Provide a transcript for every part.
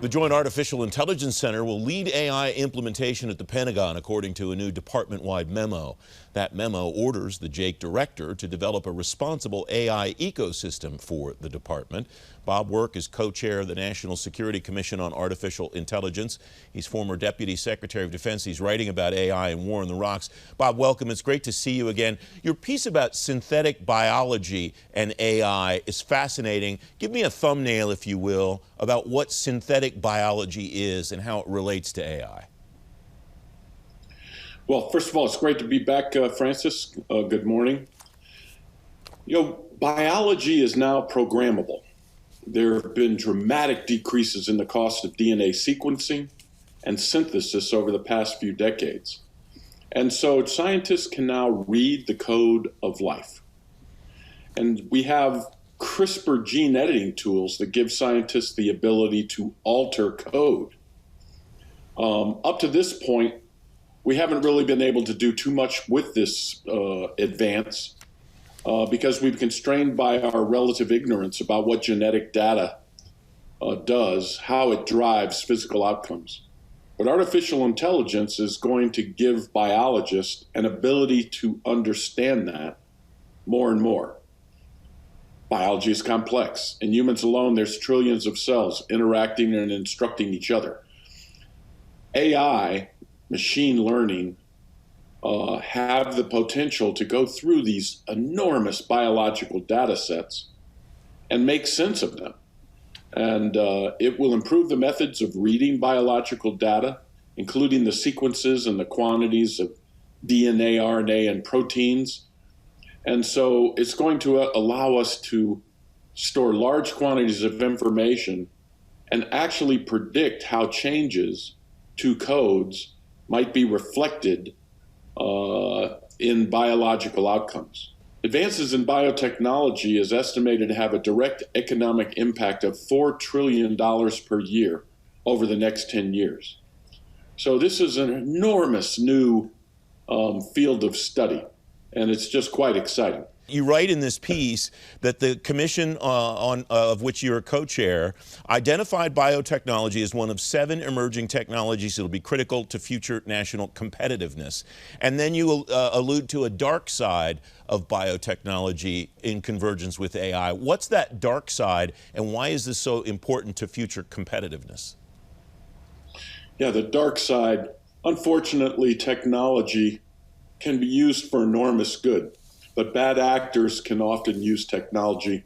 The Joint Artificial Intelligence Center will lead AI implementation at the Pentagon, according to a new department-wide memo. That memo orders the JAIC director to develop a responsible AI ecosystem for the department. Bob Work is co-chair of the National Security Commission on Artificial Intelligence. He's former Deputy Secretary of Defense. He's writing about AI and war in the rocks. Bob, welcome. It's great to see you again. Your piece about synthetic biology and AI is fascinating. Give me a thumbnail, if you will, about what synthetic biology is and how it relates to AI. Well, first of all, it's great to be back, Francis. Good morning. Biology is now programmable. There have been dramatic decreases in the cost of DNA sequencing and synthesis over the past few decades. And so scientists can now read the code of life. And we have CRISPR gene editing tools that give scientists the ability to alter code. Up to this point, we haven't really been able to do too much with this advance because we've been constrained by our relative ignorance about what genetic data does, how it drives physical outcomes. But artificial intelligence is going to give biologists an ability to understand that more and more. Biology is complex. In humans alone, there's trillions of cells interacting and instructing each other. AI, machine learning, have the potential to go through these enormous biological data sets and make sense of them. And it will improve the methods of reading biological data, including the sequences and the quantities of DNA, RNA, and proteins. And so it's going to allow us to store large quantities of information and actually predict how changes to codes might be reflected in biological outcomes. Advances in biotechnology is estimated to have a direct economic impact of $4 trillion per year over the next 10 years. So this is an enormous new field of study, and it's just quite exciting. You write in this piece that the commission of which you're a co-chair identified biotechnology as one of 7 emerging technologies that will be critical to future national competitiveness. And then you allude to a dark side of biotechnology in convergence with AI. What's that dark side, and why is this so important to future competitiveness? Yeah, the dark side, unfortunately, technology can be used for enormous good. But bad actors can often use technology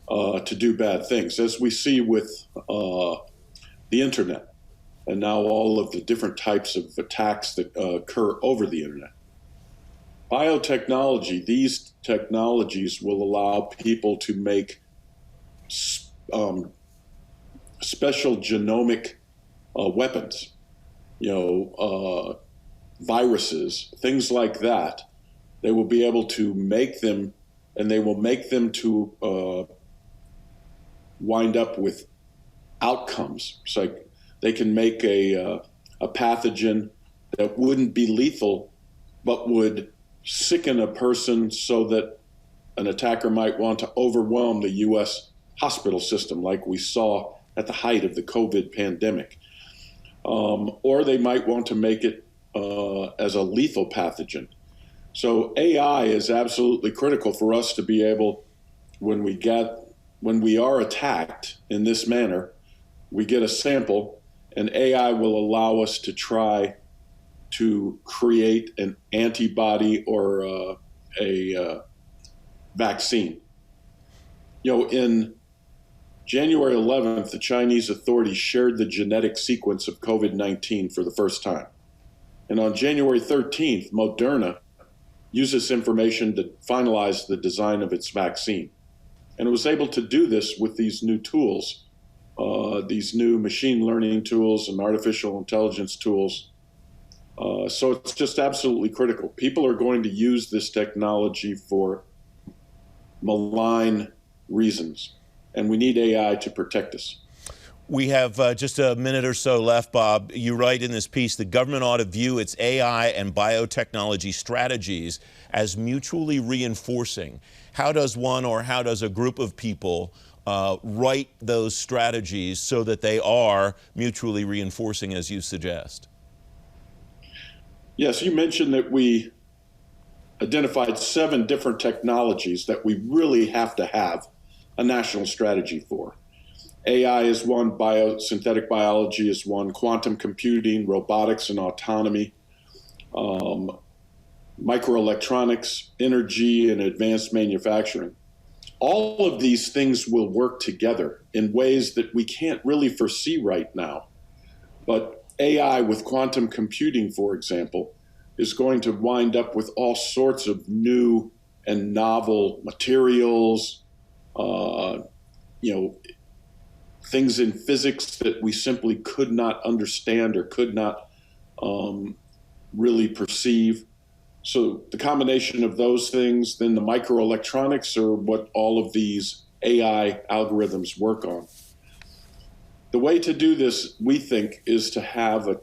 to do bad things, as we see with the internet and now all of the different types of attacks that occur over the internet. Biotechnology, these technologies will allow people to make special genomic weapons, viruses, things like that. They will be able to make them, and they will make them to wind up with outcomes. It's like they can make a pathogen that wouldn't be lethal, but would sicken a person so that an attacker might want to overwhelm the U.S. hospital system, like we saw at the height of the COVID pandemic. Or they might want to make it as a lethal pathogen. So AI is absolutely critical for us to be able, when we are attacked in this manner, we get a sample, and AI will allow us to try to create an antibody or a vaccine. In January 11th, the Chinese authorities shared the genetic sequence of COVID-19 for the first time. And on January 13th, Moderna used this information to finalize the design of its vaccine. And it was able to do this with these new tools, these new machine learning tools and artificial intelligence tools. So it's just absolutely critical. People are going to use this technology for malign reasons, and we need AI to protect us. We have just a minute or so left, Bob. You write in this piece, the government ought to view its AI and biotechnology strategies as mutually reinforcing. How does one, or how does a group of people write those strategies so that they are mutually reinforcing, as you suggest? Yes, you mentioned that we identified 7 different technologies that we really have to have a national strategy for. AI is one, biosynthetic biology is one, quantum computing, robotics and autonomy, microelectronics, energy, and advanced manufacturing. All of these things will work together in ways that we can't really foresee right now. But AI with quantum computing, for example, is going to wind up with all sorts of new and novel materials, things in physics that we simply could not understand or could not really perceive. So the combination of those things, then the microelectronics are what all of these AI algorithms work on. The way to do this, we think, is to have a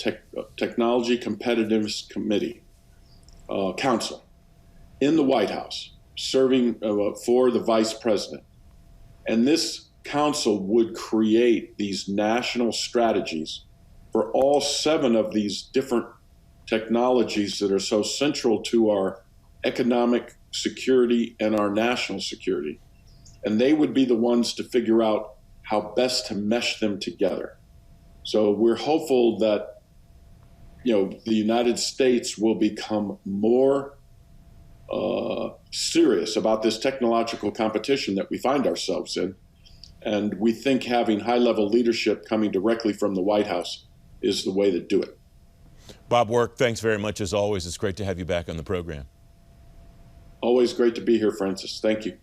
technology competitiveness committee, council, in the White House, serving for the vice president. And this council would create these national strategies for all 7 of these different technologies that are so central to our economic security and our national security. And they would be the ones to figure out how best to mesh them together. So we're hopeful that, the United States will become more serious about this technological competition that we find ourselves in. And we think having high-level leadership coming directly from the White House is the way to do it. Bob Work, thanks very much as always. It's great to have you back on the program. Always great to be here, Francis. Thank you.